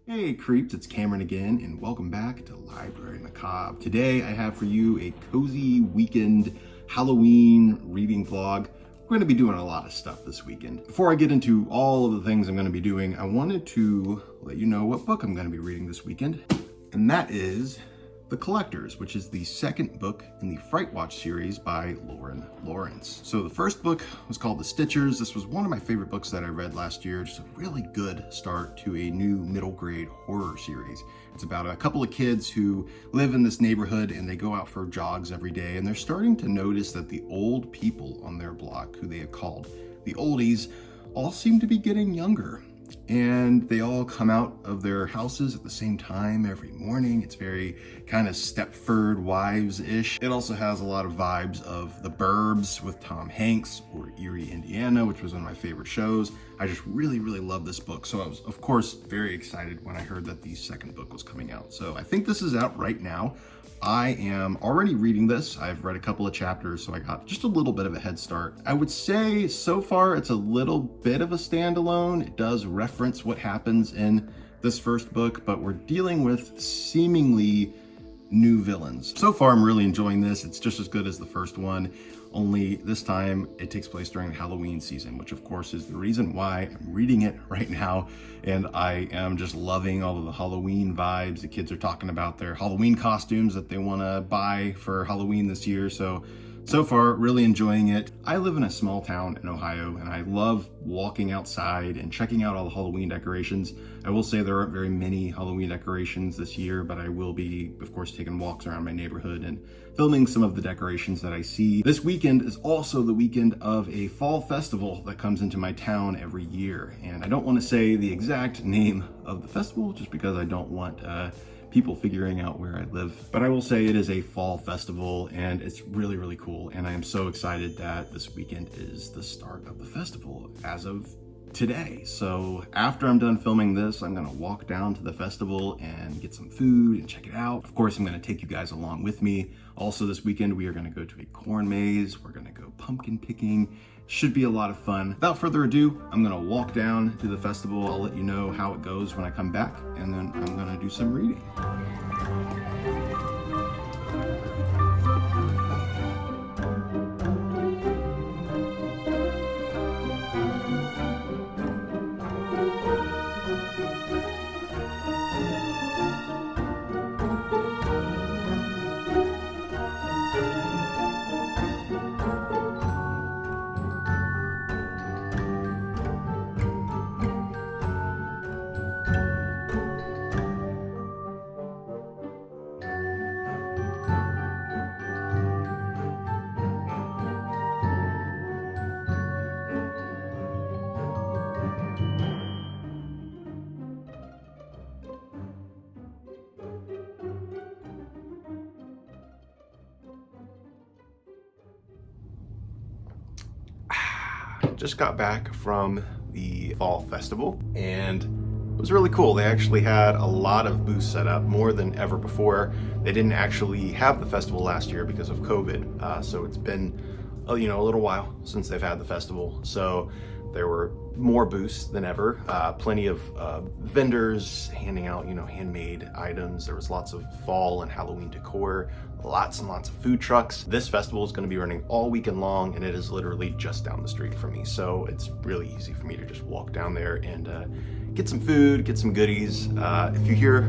Hey creeps, it's Cameron again, and welcome back to Library Macabre. Today I have for you a cozy weekend Halloween reading vlog. We're going to be doing a lot of stuff this weekend. Before I get into all of the things I'm going to be doing, I wanted to let you know what book I'm going to be reading this weekend, and that is The Collectors, which is the second book in the FRIGHT WATCH series by Lorien Lawrence. So the first book was called The Stitchers. This was one of my favorite books that I read last year. Just a really good start to a new middle grade horror series. It's about a couple of kids who live in this neighborhood and they go out for jogs every day, and they're starting to notice that the old people on their block, who they have called the oldies, all seem to be getting younger. And they all come out of their houses at the same time every morning. It's very kind of Stepford Wives-ish. It also has a lot of vibes of The Burbs with Tom Hanks, or Eerie, Indiana, which was one of my favorite shows. I just really love this book. So I was, of course, very excited when I heard that the second book was coming out. So I think this is out right now. I am already reading this. I've read a couple of chapters, so I got just a little bit of a head start. I would say so far it's a little bit of a standalone. It does reference what happens in this first book, but we're dealing with seemingly new villains. So far, I'm really enjoying this. It's just as good as the first one, only this time it takes place during the Halloween season, which of course is the reason why I'm reading it right now. And I am just loving all of the Halloween vibes. The kids are talking about their Halloween costumes that they want to buy for Halloween this year. So far, really enjoying it. I live in a small town in Ohio, and I love walking outside and checking out all the Halloween decorations. I will say there aren't very many Halloween decorations this year, but I will be, of course, taking walks around my neighborhood and filming some of the decorations that I see. This weekend is also the weekend of a fall festival that comes into my town every year. And I don't want to say the exact name of the festival just because I don't want people figuring out where I live. But I will say it is a fall festival, and it's really cool. And I am so excited that this weekend is the start of the festival as of today. So after I'm done filming this, I'm gonna walk down to the festival and get some food and check it out. Of course, I'm gonna take you guys along with me. Also this weekend, we are gonna go to a corn maze. We're gonna go pumpkin picking. Should be a lot of fun. Without further ado, I'm gonna walk down to the festival. I'll let you know how it goes when I come back, and then I'm gonna do some reading. Just got back from the fall festival, and it was really cool. They actually had a lot of booths set up, more than ever before. They didn't actually have the festival last year because of COVID, so it's been a little while since they've had the festival. So there were more booths than ever, plenty of vendors handing out handmade items. There was lots of fall and Halloween decor, lots and lots of food trucks. This festival is going to be running all weekend long, and it is literally just down the street from me, so it's really easy for me to just walk down there and get some food, get some goodies. If you hear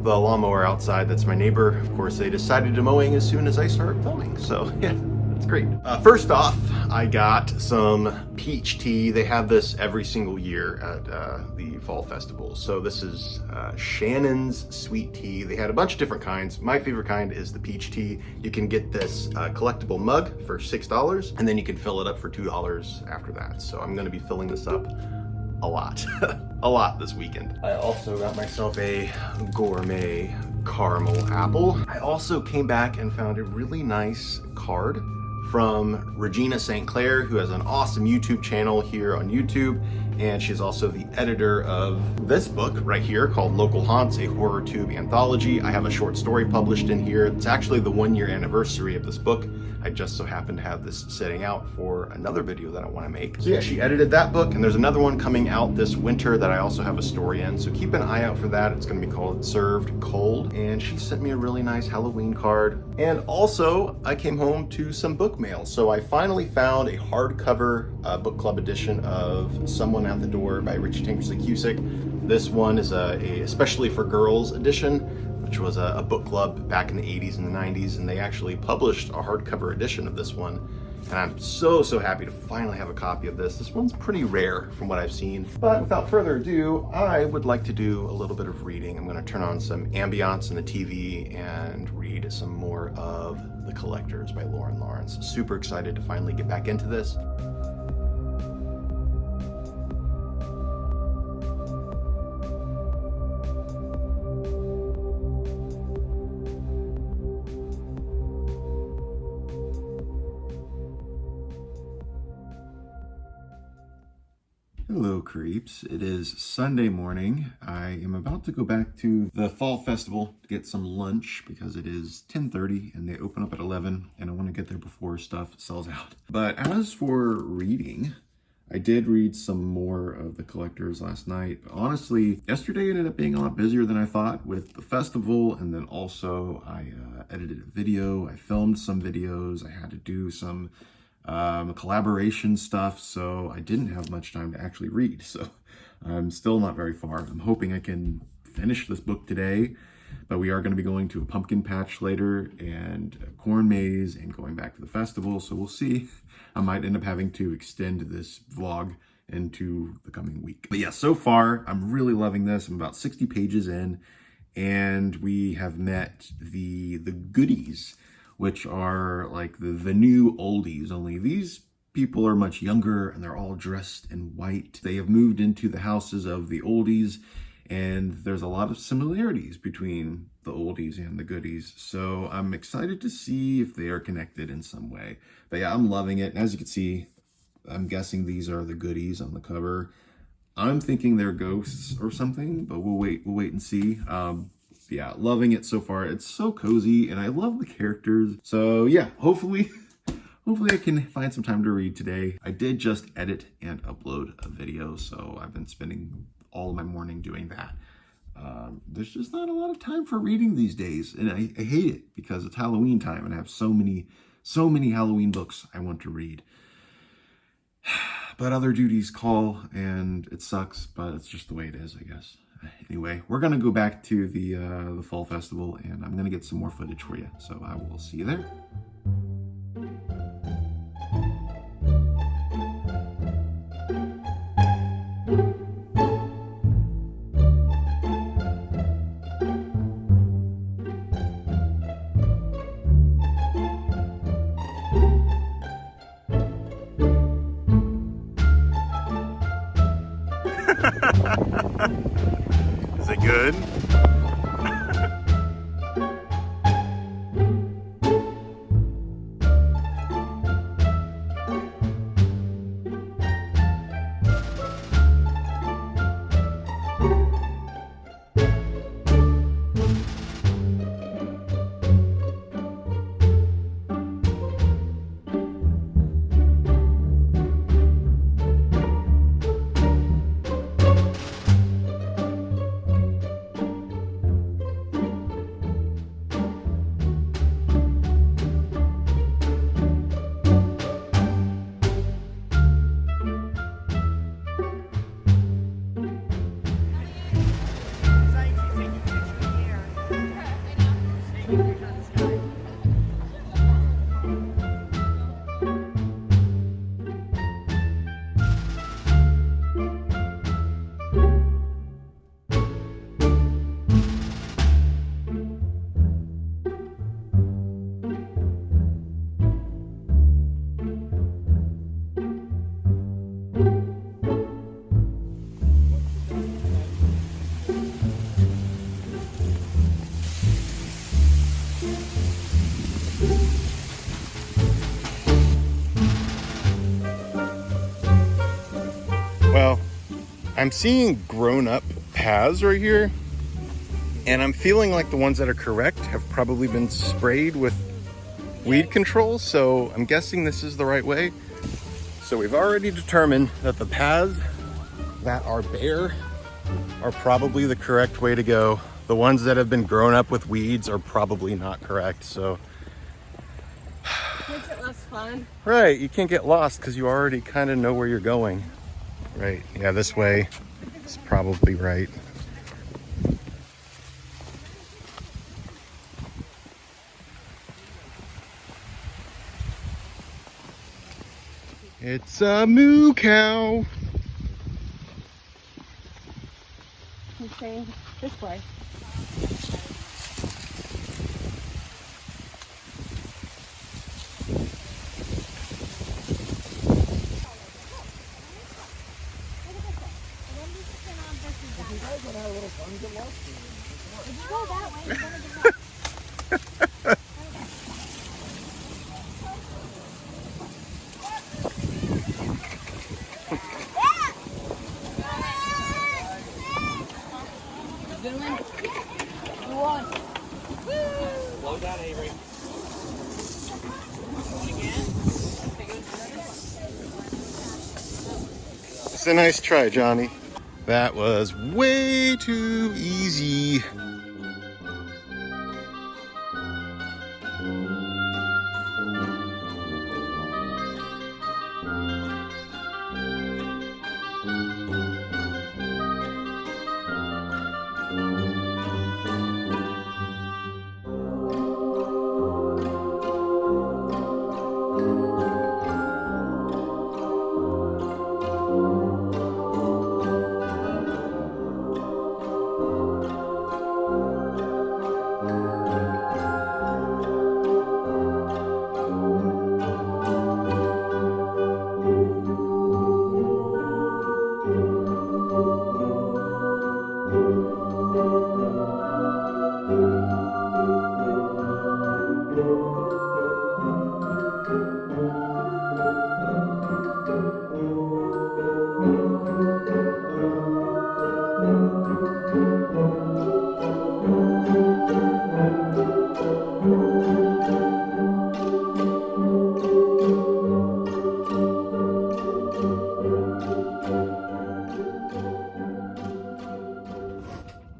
the lawnmower outside, that's my neighbor. Of course, they decided to mowing as soon as I started filming, so yeah, it's great. First off, I got some peach tea. They have this every single year at the fall festival. So this is Shannon's sweet tea. They had a bunch of different kinds. My favorite kind is the peach tea. You can get this collectible mug for $6, and then you can fill it up for $2 after that. So I'm gonna be filling this up a lot, a lot this weekend. I also got myself a gourmet caramel apple. I also came back and found a really nice card from Regina St. Clair, who has an awesome YouTube channel here on YouTube, and she's also the editor of this book right here called Local Haunts, a horror tube anthology. I have a short story published in here. It's actually the 1-year anniversary of this book. I just so happen to have this setting out for another video that I want to make. So yeah, she edited that book, and there's another one coming out this winter that I also have a story in, so keep an eye out for that. It's going to be called Served Cold, and she sent me a really nice Halloween card. And also, I came home to some book mail, so I finally found a hardcover book club edition of Someone at the Door by Richie Tinkersley Cusick. This one is a especially for girls edition, which was a book club back in the 80s and the 90s, and they actually published a hardcover edition of this one. And I'm so happy to finally have a copy of this. This one's pretty rare from what I've seen. But without further ado, I would like to do a little bit of reading. I'm gonna turn on some ambiance in the TV and read some more of The Collectors by Lorien Lawrence. Super excited to finally get back into this. Hello creeps, it is Sunday morning. I am about to go back to the fall festival to get some lunch because it is 10:30 and they open up at 11 and I want to get there before stuff sells out. But as for reading, I did read some more of The Collectors last night. Honestly, yesterday ended up being a lot busier than I thought with the festival, and then also I edited a video, I filmed some videos, I had to do some collaboration stuff, so I didn't have much time to actually read, so I'm still not very far. I'm hoping I can finish this book today, but we are going to be going to a pumpkin patch later and a corn maze and going back to the festival, so we'll see. I might end up having to extend this vlog into the coming week. But yeah, so far I'm really loving this. I'm about 60 pages in, and we have met the goodies, which are like the new oldies, only these people are much younger and they're all dressed in white. They have moved into the houses of the oldies, and there's a lot of similarities between the oldies and the goodies. So I'm excited to see if they are connected in some way. But yeah, I'm loving it. And as you can see, I'm guessing these are the goodies on the cover. I'm thinking they're ghosts or something, but we'll wait and see. Yeah, loving it so far. It's so cozy and I love the characters. So yeah, hopefully I can find some time to read today. I did just edit and upload a video, so I've been spending all of my morning doing that. There's just not a lot of time for reading these days, and I hate it because it's Halloween time and I have so many Halloween books I want to read. But other duties call and it sucks, but it's just the way it is, I guess. Anyway, we're gonna go back to the fall festival and I'm gonna get some more footage for you. So I will see you there. Is it good? I'm seeing grown-up paths right here, and I'm feeling like the ones that are correct have probably been sprayed with weed control, so I'm guessing this is the right way. So we've already determined that the paths that are bare are probably the correct way to go. The ones that have been grown up with weeds are probably not correct, so. Makes it less fun. Right, you can't get lost because you already kind of know where you're going. Right, yeah, this way is probably right. It's a moo cow. He's saying this way. Slow down, Avery. It's a nice try, Johnny. That was way too easy.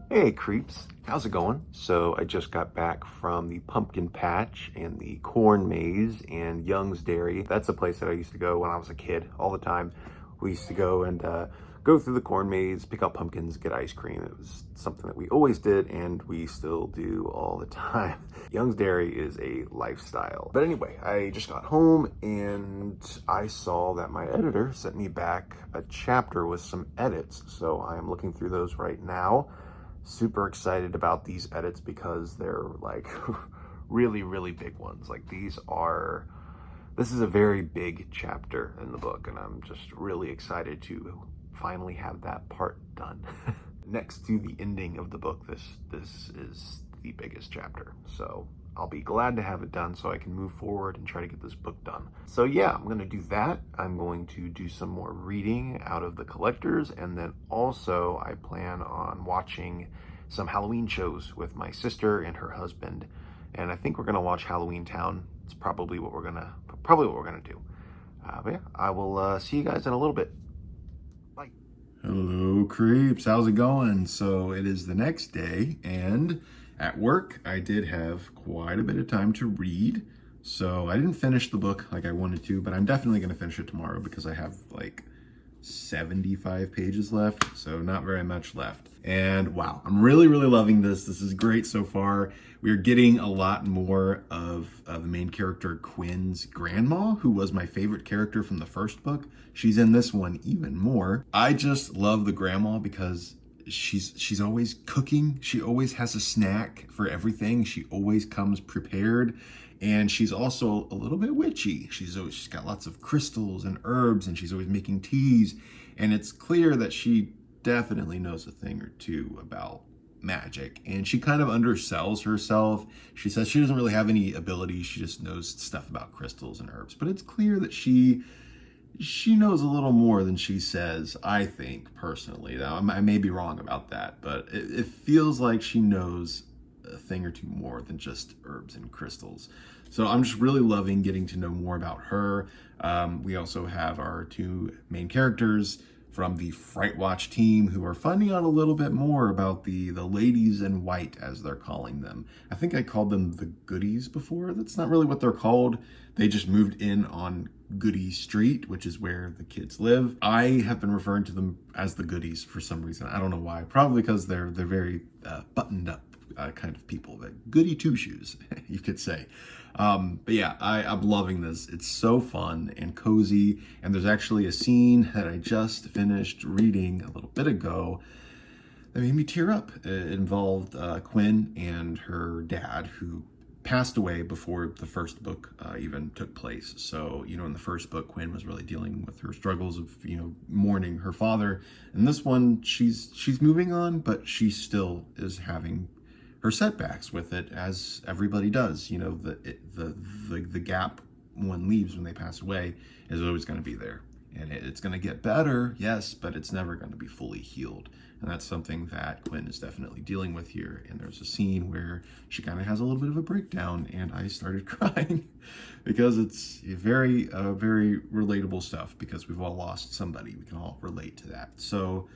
Hey creeps, how's it going? So I just got back from the pumpkin patch and the corn maze and Young's Dairy. That's a place that I used to go when I was a kid all the time. We used to go and go through the corn maze, pick out pumpkins, get ice cream. It was something that we always did and we still do all the time. Young's Dairy is a lifestyle. But anyway, I just got home and I saw that my editor sent me back a chapter with some edits. So I'm looking through those right now. Super excited about these edits because they're like really, really big ones. Like this is a very big chapter in the book and I'm just really excited to finally have that part done. Next to the ending of the book, this is the biggest chapter. So I'll be glad to have it done so I can move forward and try to get this book done. So yeah, I'm gonna do that. I'm going to do some more reading out of the collectors, and then also I plan on watching some Halloween shows with my sister and her husband. And I think we're gonna watch Halloween Town. It's probably what we're gonna do. But yeah, I will see you guys in a little bit. Bye. Hello creeps, how's it going? So it is the next day and at work, I did have quite a bit of time to read, so I didn't finish the book like I wanted to, but I'm definitely going to finish it tomorrow because I have like 75 pages left, so not very much left. And wow, I'm really, really loving this. This is great so far. We're getting a lot more of the main character, Quinn's grandma, who was my favorite character from the first book. She's in this one even more. I just love the grandma because she's always cooking. She always has a snack for everything. She always comes prepared, and she's also a little bit witchy. She's got lots of crystals and herbs, and she's always making teas, and it's clear that she definitely knows a thing or two about magic, and she kind of undersells herself. She says she doesn't really have any abilities, she just knows stuff about crystals and herbs, but it's clear that she she knows a little more than she says, I think, personally. Now, I may be wrong about that, but it feels like she knows a thing or two more than just herbs and crystals. So I'm just really loving getting to know more about her. We also have our two main characters from the Fright Watch team who are finding out a little bit more about the ladies in white, as they're calling them. I think I called them the goodies before. That's not really what they're called. They just moved in on Goody Street, which is where the kids live. I have been referring to them as the goodies for some reason. I don't know why. Probably because they're very buttoned up kind of people. That goody two shoes, you could say. But yeah, I'm loving this. It's so fun and cozy. And there's actually a scene that I just finished reading a little bit ago that made me tear up. It involved Quinn and her dad, who passed away before the first book even took place. So, you know, in the first book, Quinn was really dealing with her struggles of, you know, mourning her father. And this one, she's moving on, but she still is having her setbacks with it, as everybody does. You know, the gap one leaves when they pass away is always going to be there. And it's going to get better, yes, but it's never going to be fully healed. And that's something that Quinn is definitely dealing with here. And there's a scene where she kind of has a little bit of a breakdown, and I started crying because it's very relatable stuff, because we've all lost somebody. We can all relate to that. So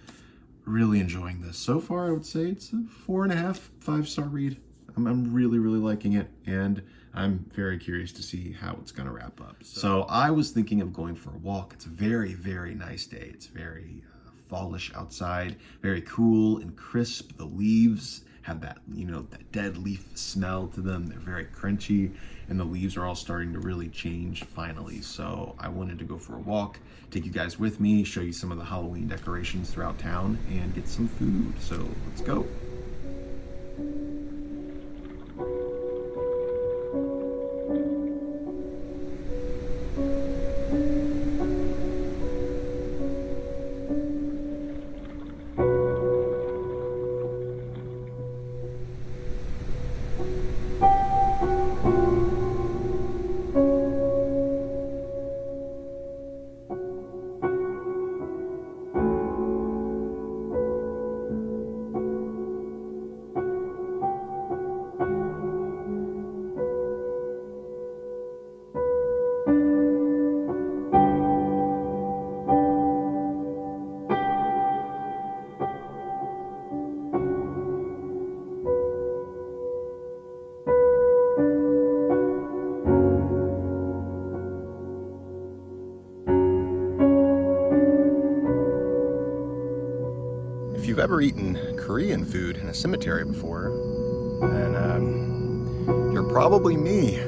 really enjoying this. So far, I would say it's a 4.5, 5-star read. I'm really liking it, and I'm very curious to see how it's going to wrap up. So I was thinking of going for a walk. It's a very nice day. It's very fallish outside, very cool and crisp. The leaves have that, you know, that dead leaf smell to them. They're very crunchy, and the leaves are all starting to really change finally. So I wanted to go for a walk, take you guys with me, show you some of the Halloween decorations throughout town, and get some food. So let's go. If you've ever eaten Korean food in a cemetery before, then you're probably me.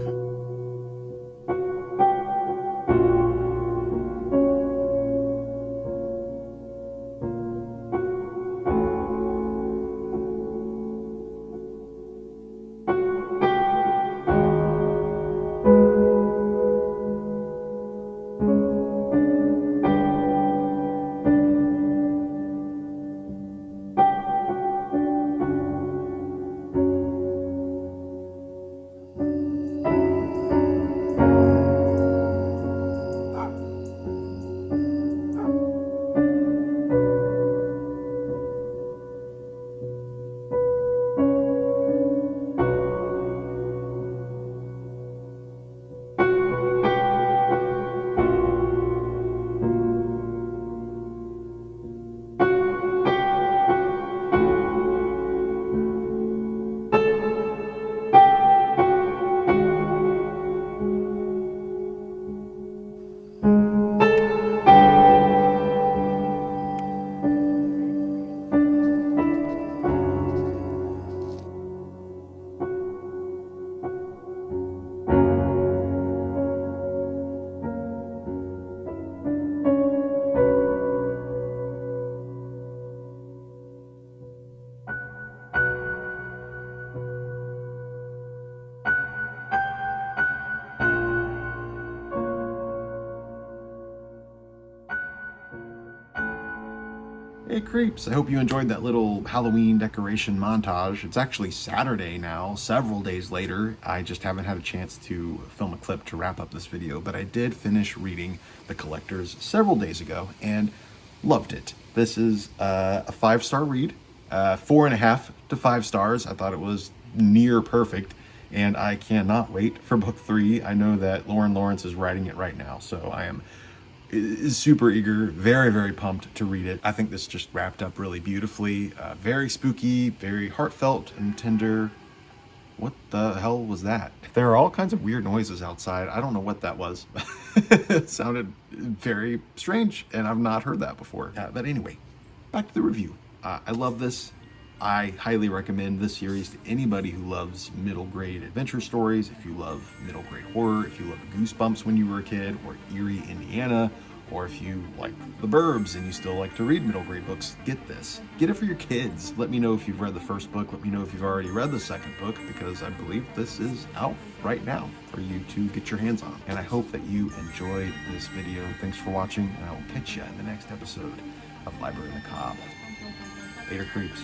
Hey creeps, I hope you enjoyed that little Halloween decoration montage. It's actually Saturday now, several days later. I just haven't had a chance to film a clip to wrap up this video, but I did finish reading The Collectors several days ago and loved it. This is a 5-star read, 4.5 to 5 stars. I thought it was near perfect, and I cannot wait for book 3. I know that Lorien Lawrence is writing it right now, so I am super eager, very, very pumped to read it. I think this just wrapped up really beautifully. Very spooky, very heartfelt and tender. What the hell was that? There are all kinds of weird noises outside. I don't know what that was. It sounded very strange, and I've not heard that before. But anyway, back to the review. I love this. I highly recommend this series to anybody who loves middle grade adventure stories. If you love middle grade horror, if you love Goosebumps when you were a kid, or Eerie, Indiana, or if you like the Burbs and you still like to read middle grade books, get this. Get it for your kids. Let me know if you've read the first book. Let me know if you've already read the second book, because I believe this is out right now for you to get your hands on. And I hope that you enjoyed this video. Thanks for watching, and I will catch you in the next episode of Library Macabre. Later, creeps.